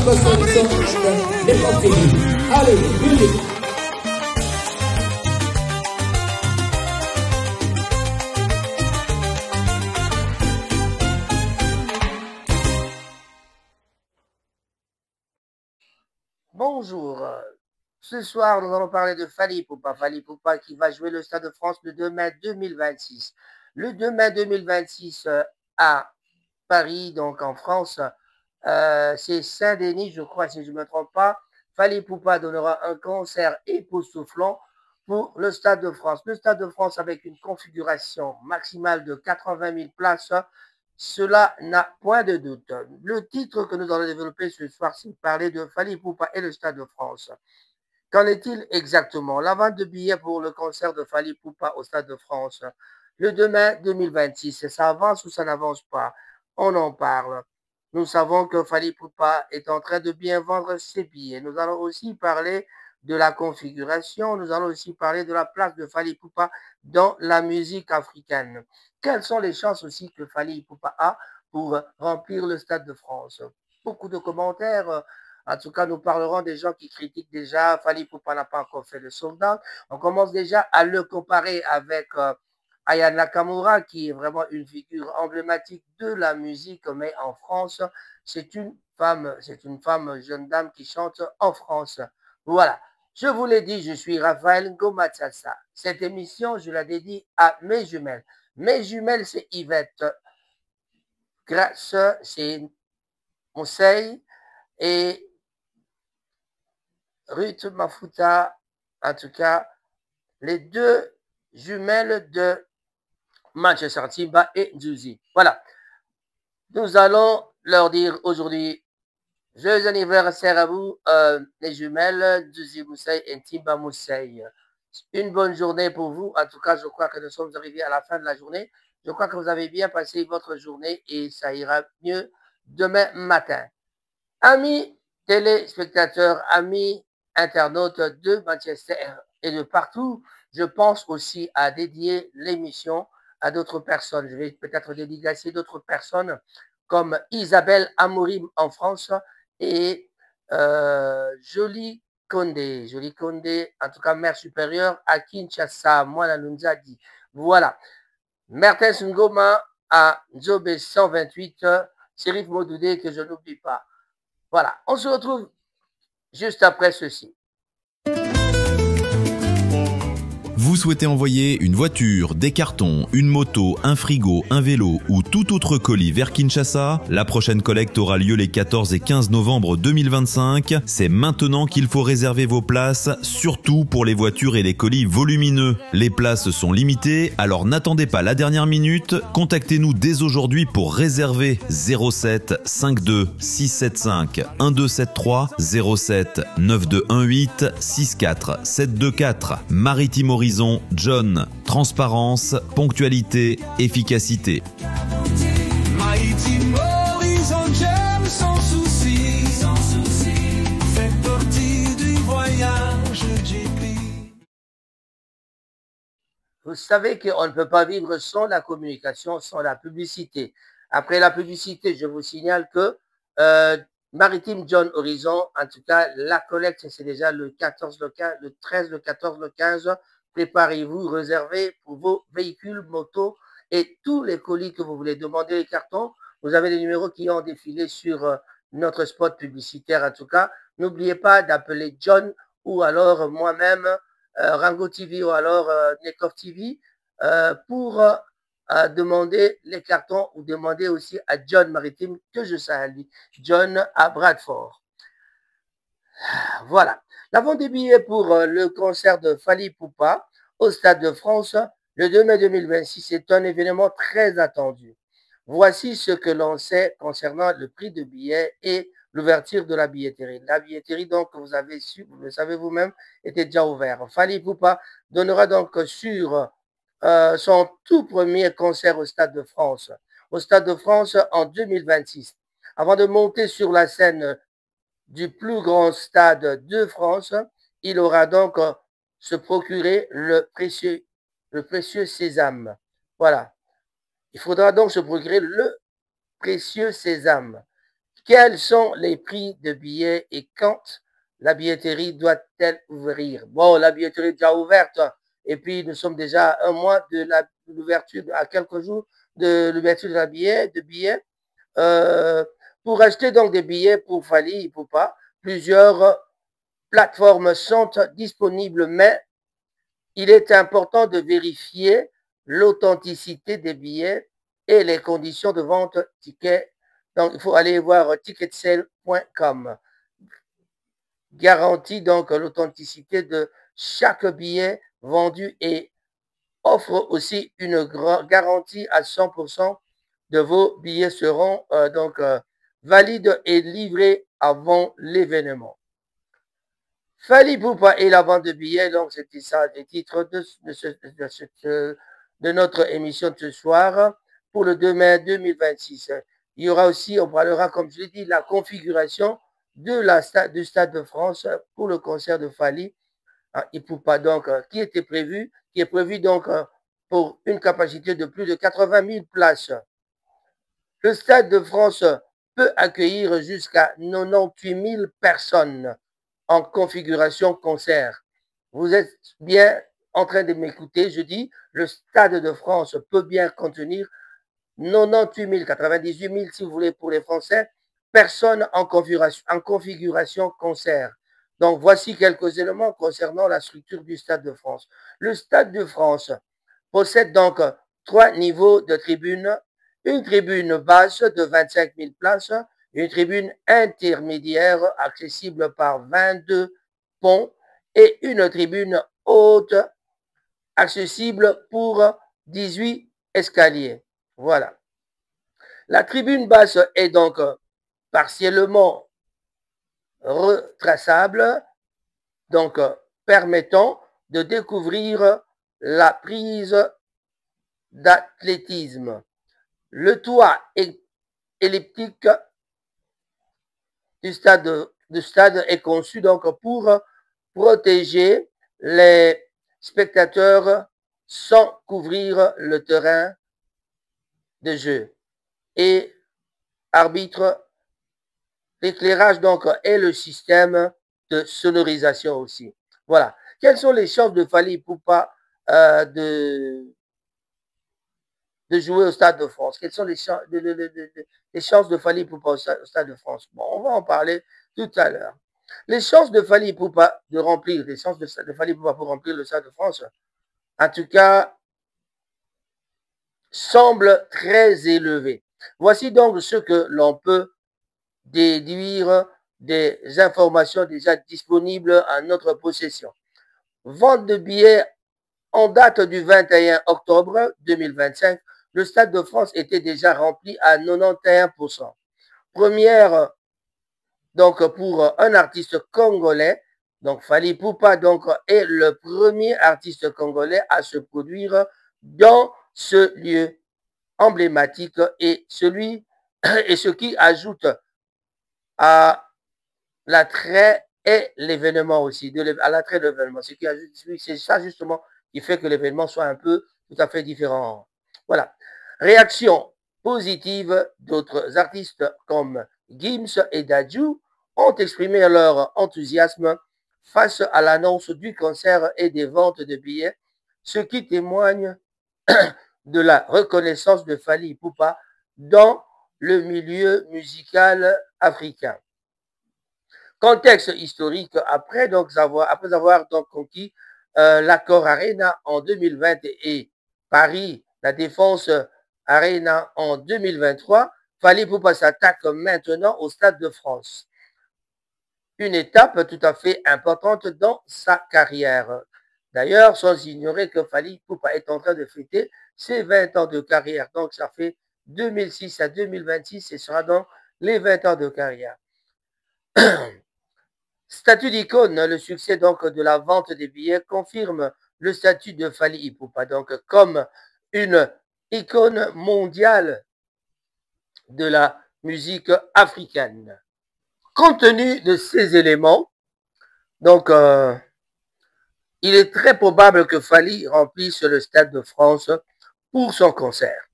notre sélection de l'époque TV. Allez, musique. Bonjour. Ce soir, nous allons parler de Fally Ipupa. Fally Ipupa qui va jouer le Stade de France le 2 mai 2026. Le 2 mai 2026 à Paris, donc en France, c'est Saint-Denis, je crois, si je ne me trompe pas. Fally Ipupa donnera un concert époustouflant pour le Stade de France. Le Stade de France avec une configuration maximale de 80 000 places. Cela n'a point de doute. Le titre que nous allons développer ce soir, c'est parler de Fally Ipupa et le Stade de France. Qu'en est-il exactement? La vente de billets pour le concert de Fally Ipupa au Stade de France, le 2 mai 2026, ça avance ou ça n'avance pas? On en parle. Nous savons que Fally Ipupa est en train de bien vendre ses billets. Nous allons aussi parler de la configuration. Nous allons aussi parler de la place de Fally Ipupa dans la musique africaine. Quelles sont les chances aussi que Fally Ipupa a pour remplir le Stade de France? Beaucoup de commentaires. En tout cas, nous parlerons des gens qui critiquent déjà. Fally Ipupa n'a pas encore fait le sold-out. On commence déjà à le comparer avec Aya Nakamura, qui est vraiment une figure emblématique de la musique, mais en France, c'est une femme, jeune dame qui chante en France. Voilà. Je vous l'ai dit, je suis Raphaël Ngomatsasa. Cette émission, je la dédie à mes jumelles. Mes jumelles, c'est Yvette. Grace, c'est Mousseille et Ruth Mafuta, en tout cas, les deux jumelles de Manchester, Timba et Juicy. Voilà. Nous allons leur dire aujourd'hui, joyeux anniversaire à vous, les jumelles, Juicy Mousseille et Timba Mousseille. Une bonne journée pour vous. En tout cas, je crois que nous sommes arrivés à la fin de la journée. Je crois que vous avez bien passé votre journée et ça ira mieux demain matin. Amis téléspectateurs, amis internautes de Manchester et de partout, je pense aussi à dédier l'émission à d'autres personnes. Je vais peut-être dédicacer d'autres personnes comme Isabelle Amorim en France et Jolie Condé. Jolie Condé, en tout cas mère supérieure à Kinshasa, Moana Lunzadi. Voilà. Mertens Ngoma à Nzobé 128, Sérif Modoudé que je n'oublie pas. Voilà, on se retrouve juste après ceci. Vous souhaitez envoyer une voiture, des cartons, une moto, un frigo, un vélo ou tout autre colis vers Kinshasa? La prochaine collecte aura lieu les 14 et 15 novembre 2025. C'est maintenant qu'il faut réserver vos places, surtout pour les voitures et les colis volumineux. Les places sont limitées, alors n'attendez pas la dernière minute. Contactez-nous dès aujourd'hui pour réserver 07 52 675 1273 07 9218 64 724. Maritime Horizon, John. Transparence, ponctualité, efficacité. Maritime Horizon, j'aime sans souci, sans souci. Faites partie du voyage, JP. Vous savez qu'on ne peut pas vivre sans la communication, sans la publicité. Après la publicité, je vous signale que Maritime John Horizon, en tout cas, la collecte, c'est déjà le 14, le 15, le 13, le 14, le 15. Préparez-vous, réservez pour vos véhicules, motos et tous les colis que vous voulez. Demandez les cartons. Vous avez les numéros qui ont défilé sur notre spot publicitaire. En tout cas, n'oubliez pas d'appeler John ou alors moi-même, Rango TV ou alors Nekov TV pour demander les cartons ou demander aussi à John Maritime que je salue. John à Bradford. Voilà. La vente des billets pour le concert de Fally Ipupa au Stade de France le 2 mai 2026 est un événement très attendu. Voici ce que l'on sait concernant le prix de billets et l'ouverture de la billetterie. La billetterie, donc, vous avez su, vous le savez vous-même, était déjà ouverte. Fally Ipupa donnera donc sur son tout premier concert au Stade de France. Au Stade de France en 2026. Avant de monter sur la scène du plus grand stade de France, il aura donc se procurer le précieux sésame. Voilà. Il faudra donc se procurer le précieux sésame Quels sont les prix de billets et quand la billetterie doit-elle ouvrir? Bon, la billetterie est déjà ouverte et puis nous sommes déjà un mois de l'ouverture, à quelques jours de l'ouverture de billets. Euh, pour acheter donc des billets pour Fally Ipupa, plusieurs plateformes sont disponibles, mais il est important de vérifier l'authenticité des billets et les conditions de vente ticket. Donc, il faut aller voir ticketsale.com. Garantit donc l'authenticité de chaque billet vendu et offre aussi une garantie à 100% de vos billets seront valides et livrés avant l'événement. Fally Ipupa et la vente de billets, donc c'était ça les titres de notre émission de ce soir pour le 2 mai 2026. Il y aura aussi, on parlera, comme je l'ai dit, la configuration du Stade de France pour le concert de Fally Ipupa, donc qui est prévu donc pour une capacité de plus de 80 000 places. Le Stade de France peut accueillir jusqu'à 98 000 personnes en configuration concert. Vous êtes bien en train de m'écouter, je dis, le Stade de France peut bien contenir 98 000, 98 000 si vous voulez pour les Français, personnes en configuration concert. Donc voici quelques éléments concernant la structure du Stade de France. Le Stade de France possède donc 3 niveaux de tribunes, une tribune basse de 25 000 places, une tribune intermédiaire accessible par 22 ponts et une tribune haute accessible pour 18 escaliers. Voilà. La tribune basse est donc partiellement retraçable, donc permettant de découvrir la prise d'athlétisme. Le toit elliptique du stade est conçu donc pour protéger les spectateurs sans couvrir le terrain de jeu. Et arbitre l'éclairage donc et le système de sonorisation aussi. Voilà. Quelles sont les chances de Fally Ipupa de jouer au Stade de France? Quelles sont les chances de Fally Ipupa au Stade de France? Bon, on va en parler tout à l'heure. Les chances de Fally Ipupa de remplir, les chances de Fally Ipupa pour remplir le Stade de France, en tout cas, semblent très élevées. Voici donc ce que l'on peut déduire des informations déjà disponibles à notre possession. Vente de billets en date du 21 octobre 2025, le Stade de France était déjà rempli à 91%. Première, donc pour un artiste congolais, donc Fally Ipupa donc est le premier artiste congolais à se produire dans ce lieu emblématique et ce qui ajoute à l'attrait et l'événement aussi, à l'attrait de l'événement. C'est ça justement qui fait que l'événement soit un peu tout à fait différent. Voilà. Réaction positive d'autres artistes comme Gims et Dadju ont exprimé leur enthousiasme face à l'annonce du concert et des ventes de billets, ce qui témoigne de la reconnaissance de Fally Ipupa dans le milieu musical africain. Contexte historique, après avoir donc conquis l'Accor Arena en 2020 et Paris, la Défense Arena en 2023, Fally Ipupa s'attaque maintenant au Stade de France. Une étape tout à fait importante dans sa carrière. D'ailleurs, sans ignorer que Fally Ipupa est en train de fêter ses 20 ans de carrière. Donc, ça fait 2006 à 2026 et sera dans les 20 ans de carrière. Statut d'icône, le succès donc de la vente des billets confirme le statut de Fally Ipupa donc comme une icône mondiale de la musique africaine. Compte tenu de ces éléments, donc il est très probable que Fally remplisse le Stade de France pour son concert.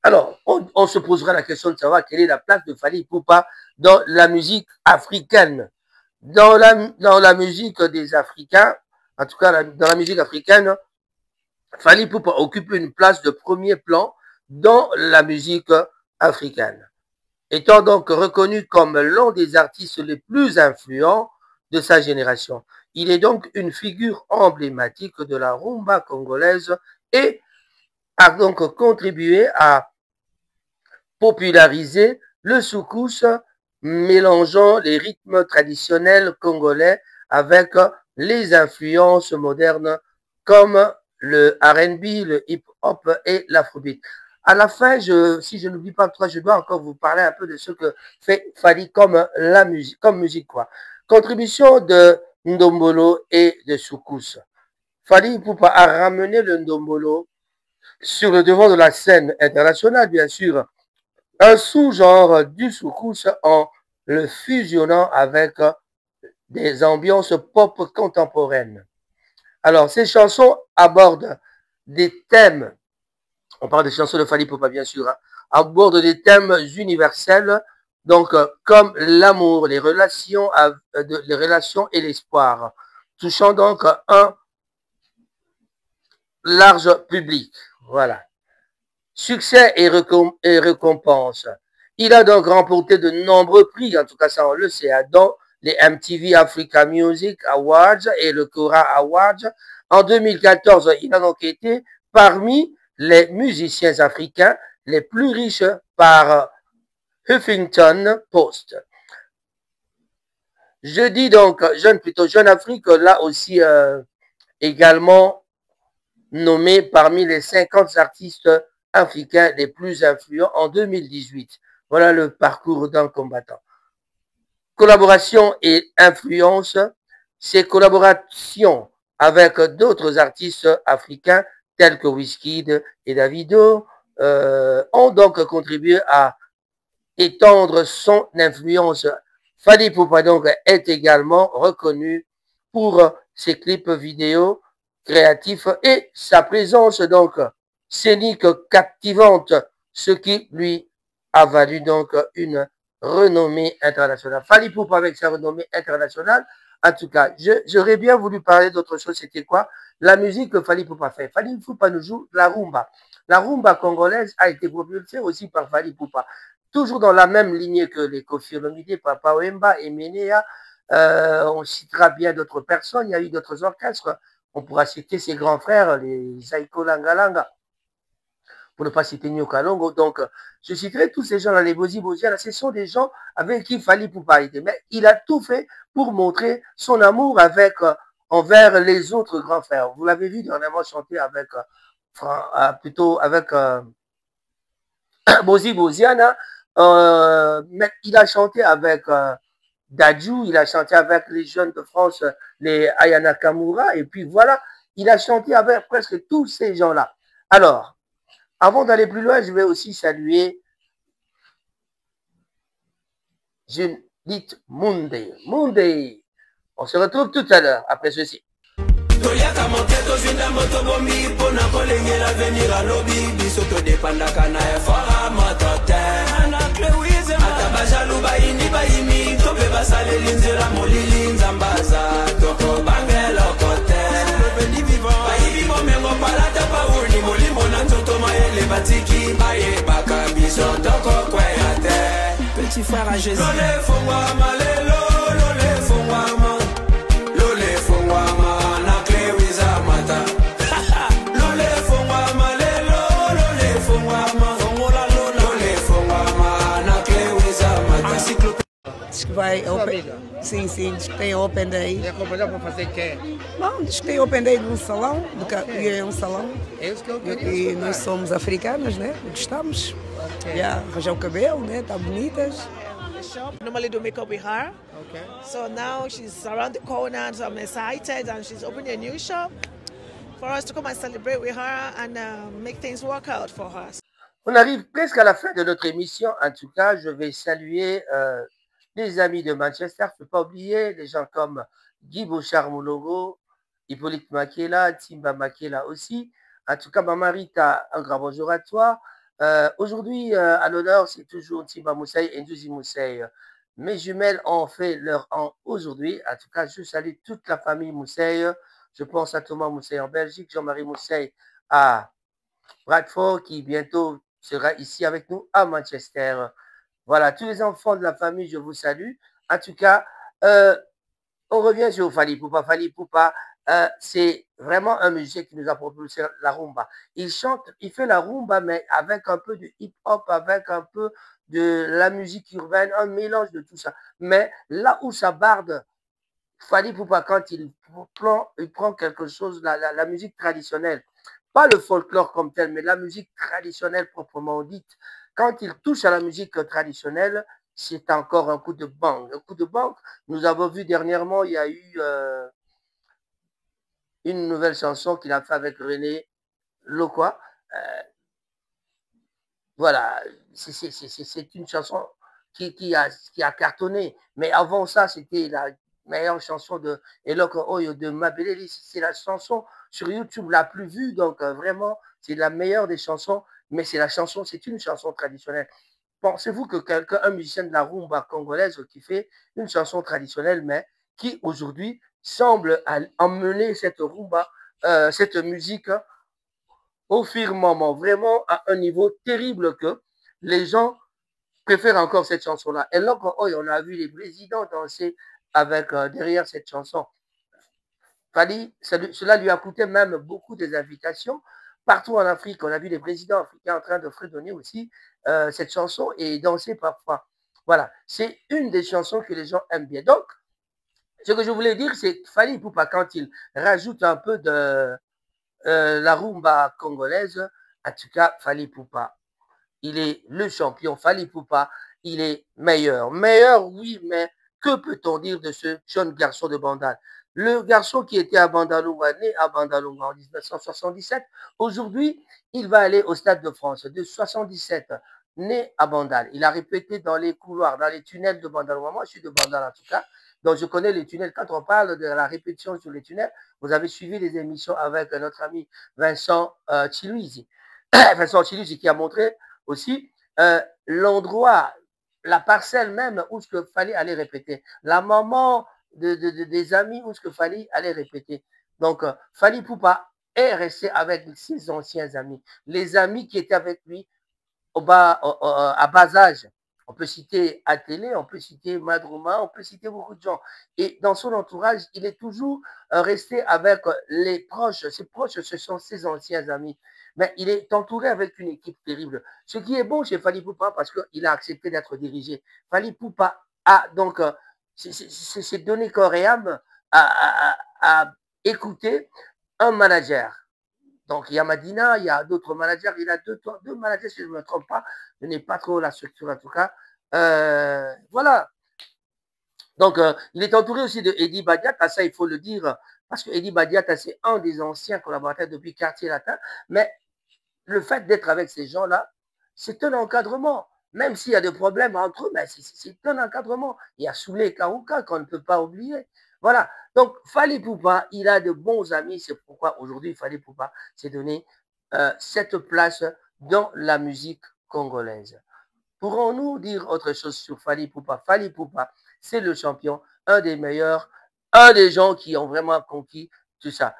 Alors, on se posera la question de savoir quelle est la place de Fally Ipupa dans la musique africaine. Dans la musique des Africains, en tout cas dans la musique africaine, Fally Ipupa occupe une place de premier plan dans la musique africaine. Étant donc reconnu comme l'un des artistes les plus influents de sa génération. Il est donc une figure emblématique de la rumba congolaise et a donc contribué à populariser le soukous mélangeant les rythmes traditionnels congolais avec les influences modernes comme le R&B, le hip-hop et l'afrobeat. À la fin, si je n'oublie pas, je dois encore vous parler un peu de ce que fait Fally comme musique, quoi. Contribution de Ndombolo et de soukous. Fally Ipupa a ramené le Ndombolo sur le devant de la scène internationale, bien sûr, un sous-genre du soukous en le fusionnant avec des ambiances pop contemporaines. Alors, ces chansons abordent des thèmes, on parle des chansons de Fally Ipupa bien sûr, abordent des thèmes universels, donc comme l'amour, les relations et l'espoir, touchant donc un large public. Voilà. Succès et récompense. Il a donc remporté de nombreux prix, en tout cas ça on le sait, dans les MTV Africa Music Awards et le Cora Awards. En 2014, il a donc été parmi les musiciens africains les plus riches par Huffington Post. Je dis donc Jeune Afrique, là aussi également nommé parmi les 50 artistes africains les plus influents en 2018. Voilà le parcours d'un combattant. Collaboration et influence. Ces collaborations avec d'autres artistes africains tels que Wizkid et Davido ont donc contribué à étendre son influence. Fally Ipupa donc est également reconnu pour ses clips vidéo créatifs et sa présence donc scénique captivante, ce qui lui a valu donc une renommée internationale. Fally Ipupa avec sa renommée internationale. En tout cas, j'aurais bien voulu parler d'autre chose. C'était quoi? La musique que Fally Ipupa fait. Fally Ipupa nous joue la rumba. La rumba congolaise a été propulsée aussi par Fally Ipupa. Toujours dans la même lignée que les Koffi Olomide, Papa Wemba et Menea. On citera bien d'autres personnes. Il y a eu d'autres orchestres. On pourra citer ses grands frères, les Zaiko Langalanga, pour ne pas citer Nyoka Longo. Donc, je citerai tous ces gens-là, les Bozi Boziana. Ce sont des gens avec qui Fally Ipupa était. Mais il a tout fait pour montrer son amour envers les autres grands frères. Vous l'avez vu dernièrement chanter avec, Bozi Boziana. Mais il a chanté avec Dadju, il a chanté avec les jeunes de France, les Ayana Kamura, et puis voilà, il a chanté avec presque tous ces gens-là. Alors, avant d'aller plus loin, je vais aussi saluer Judith Munde. Munde, on se retrouve tout à l'heure après ceci. toyaka moke tozinda moto bombi mpona kolengela venir alobi biso todepandaka na efora moto te ata bajalu bayini bayimi to mpe basaleli nzela molili nzambaza tokobangela te bayibi bomengo palata pauni molimo na nzoto mayele batiki bayebaka biso tokokweya te petit frère à Jésus lole fongwama lelo lole fongwama lole fongwama Diz que vai open... Sim, diz que tem Open Day. E acompanhar para fazer quê? Bom, diz que tem Open Day num salão, e é um salão. É isso que eu queria. E nós somos africanas, né? Gostamos. Okay. Arranjar o cabelo, né? Tá bonitas. The shop normally do makeup with her. Okay. So now she's around the corner, so I'm excited, and she's opening a new shop for us to come and celebrate with her and make things work out for her. On arrive presque à la fin de notre émission. En tout cas, je vais saluer les amis de Manchester. Je ne peux pas oublier les gens comme Guy Bouchard-Moulogo, Hippolyte Makela, Timba Makela aussi. En tout cas, Maman Rita, un grand bonjour à toi. Aujourd'hui, à l'honneur, c'est toujours Timba Moussaï et Ndouzi Moussaï. Mes jumelles ont fait leur an aujourd'hui. En tout cas, je salue toute la famille Moussaï. Je pense à Thomas Moussaï en Belgique, Jean-Marie Moussaï à Bradford, qui bientôt sera ici avec nous à Manchester. Voilà, tous les enfants de la famille, je vous salue. En tout cas, on revient sur Fally Ipupa. Fally Ipupa, c'est vraiment un musicien qui nous a propulsé la rumba. Il chante, il fait la rumba, mais avec un peu de hip-hop, avec un peu de la musique urbaine, un mélange de tout ça. Mais là où ça barde, Fally Ipupa, quand il prend quelque chose, la musique traditionnelle, pas le folklore comme tel, mais la musique traditionnelle proprement dite, quand il touche à la musique traditionnelle, c'est encore un coup de bang. Un coup de bang, nous avons vu dernièrement, il y a eu une nouvelle chanson qu'il a fait avec René Loquois. Voilà, c'est une chanson qui a cartonné. Mais avant ça, c'était la meilleure chanson de Eloko Oyo de Mabeleli. C'est la chanson sur YouTube la plus vue. Donc, vraiment, c'est la meilleure des chansons. Mais c'est une chanson traditionnelle. Pensez-vous que un musicien de la rumba congolaise qui fait une chanson traditionnelle, mais qui aujourd'hui semble emmener cette rumba, cette musique au firmament, vraiment à un niveau terrible que les gens préfèrent encore cette chanson-là. Et là, on a vu les présidents danser avec derrière cette chanson. Cela lui a coûté même beaucoup des invitations. Partout en Afrique, on a vu les présidents africains en train de fredonner aussi cette chanson et danser parfois. Voilà, c'est une des chansons que les gens aiment bien. Donc, ce que je voulais dire, c'est que Fally Ipupa, quand il rajoute un peu de la rumba congolaise, en tout cas, Fally Ipupa, il est le champion. Fally Ipupa, il est meilleur. Meilleur, oui, mais que peut-on dire de ce jeune garçon de Bandal? Le garçon qui était à Bandalunga, né à Bandalunga en 1977, aujourd'hui, il va aller au Stade de France de 77, né à Bandal. Il a répété dans les couloirs, dans les tunnels de Bandalunga. Moi, je suis de Bandal en tout cas, donc je connais les tunnels. Quand on parle de la répétition sur les tunnels, vous avez suivi les émissions avec notre ami Vincent Chiluizi. Vincent Chiluizi qui a montré aussi l'endroit, la parcelle même où ce que fallait aller répéter. La maman des amis où ce que fallait aller répéter. Donc, Fally Ipupa est resté avec ses anciens amis. Les amis qui étaient avec lui à bas âge. On peut citer Atélé, on peut citer Madrouma, on peut citer beaucoup de gens. Et dans son entourage, il est toujours resté avec les proches. Ses proches, ce sont ses anciens amis. Mais il est entouré avec une équipe terrible. Ce qui est bon chez Fally Ipupa, parce qu'il a accepté d'être dirigé. Fally Ipupa a donc, c'est donné corps et âme à écouter un manager. Donc, il y a Madina, il y a d'autres managers, il y a deux managers, si je ne me trompe pas. Je n'ai pas trop la structure en tout cas. Voilà. Donc, il est entouré aussi de Eddie Badiata, ça il faut le dire, parce que Eddie Badiata, c'est un des anciens collaborateurs depuis Quartier Latin. Mais le fait d'être avec ces gens-là, c'est un encadrement. Même s'il y a des problèmes entre eux, mais c'est un encadrement. Il y a Soulé Karouka qu'on ne peut pas oublier. Voilà. Donc, Fally Ipupa, il a de bons amis. C'est pourquoi aujourd'hui, Fally Ipupa s'est donné cette place dans la musique congolaise. Pourrons-nous dire autre chose sur Fally Ipupa? Fally Ipupa, c'est le champion, un des meilleurs, un des gens qui ont vraiment conquis tout ça.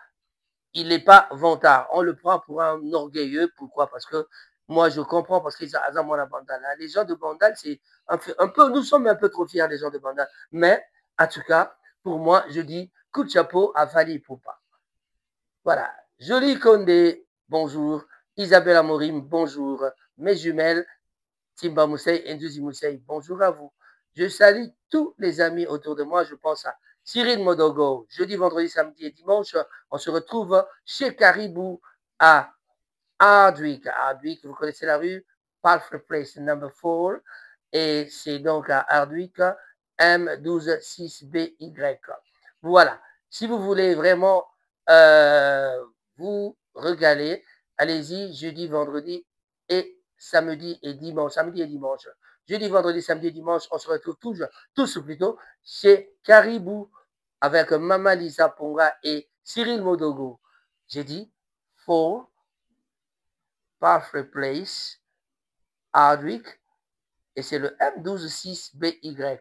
Il n'est pas vantard. On le prend pour un orgueilleux. Pourquoi? Parce que moi, je comprends, parce qu'ils ont mon Bandal. Les gens de Bandal, c'est un peu, nous sommes un peu trop fiers des gens de Bandal. Mais, en tout cas, pour moi, je dis coup de chapeau à Fally Ipupa. Voilà. Jolie Condé, bonjour. Isabelle Amorim, bonjour. Mes jumelles, Timba Moussaï et Ndouzi Moussaï, bonjour à vous. Je salue tous les amis autour de moi. Je pense à Cyril Modogo. Jeudi, vendredi, samedi et dimanche, on se retrouve chez Caribou à Hardwick. Hardwick, vous connaissez la rue Palfrey Place, number 4. Et c'est donc à Hardwick, M126BY. Voilà. Si vous voulez vraiment vous régaler, allez-y jeudi, vendredi et samedi et dimanche. Samedi et dimanche. Jeudi, vendredi, samedi et dimanche, on se retrouve tous plutôt chez Caribou avec Mama Lisa Ponga et Cyril Modogo. J'ai dit 4 Palfrey Place, Hardwick et c'est le M126BY.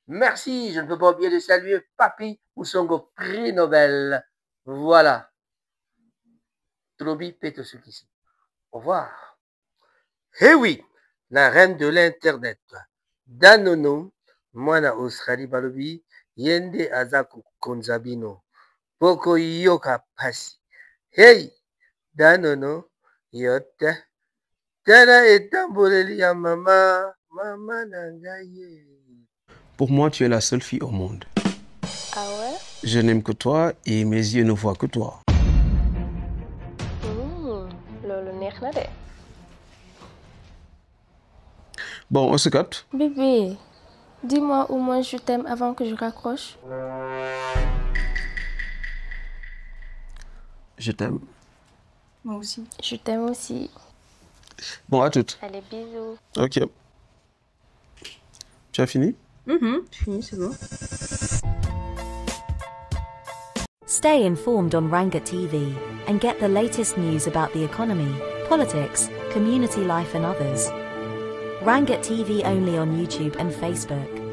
Merci, je ne peux pas oublier de saluer Papi Usongo, prix Nobel. Voilà. Trobi Petosukisi. Au revoir. Eh oui, la reine de l'Internet. Danono, Mwana Australie Balobi, Yende Azaku Konzabino, Poko Yoka Pasi. Hey, Danono, Yota, Tana etamboleli ya mama, mama nangaye. Pour moi, tu es la seule fille au monde. Ah ouais? Je n'aime que toi et mes yeux ne voient que toi. Lolo neex na de. Bon, on se capte. Bébé, dis-moi au moins je t'aime avant que je raccroche. Je t'aime. Moi aussi. Je t'aime aussi. Bon, à toutes. Allez, bisous. Ok. Tu as fini? Fini, c'est bon. Stay informed on Ranga TV and get the latest news about the economy, politics, community life and others. Ranga TV only on YouTube and Facebook.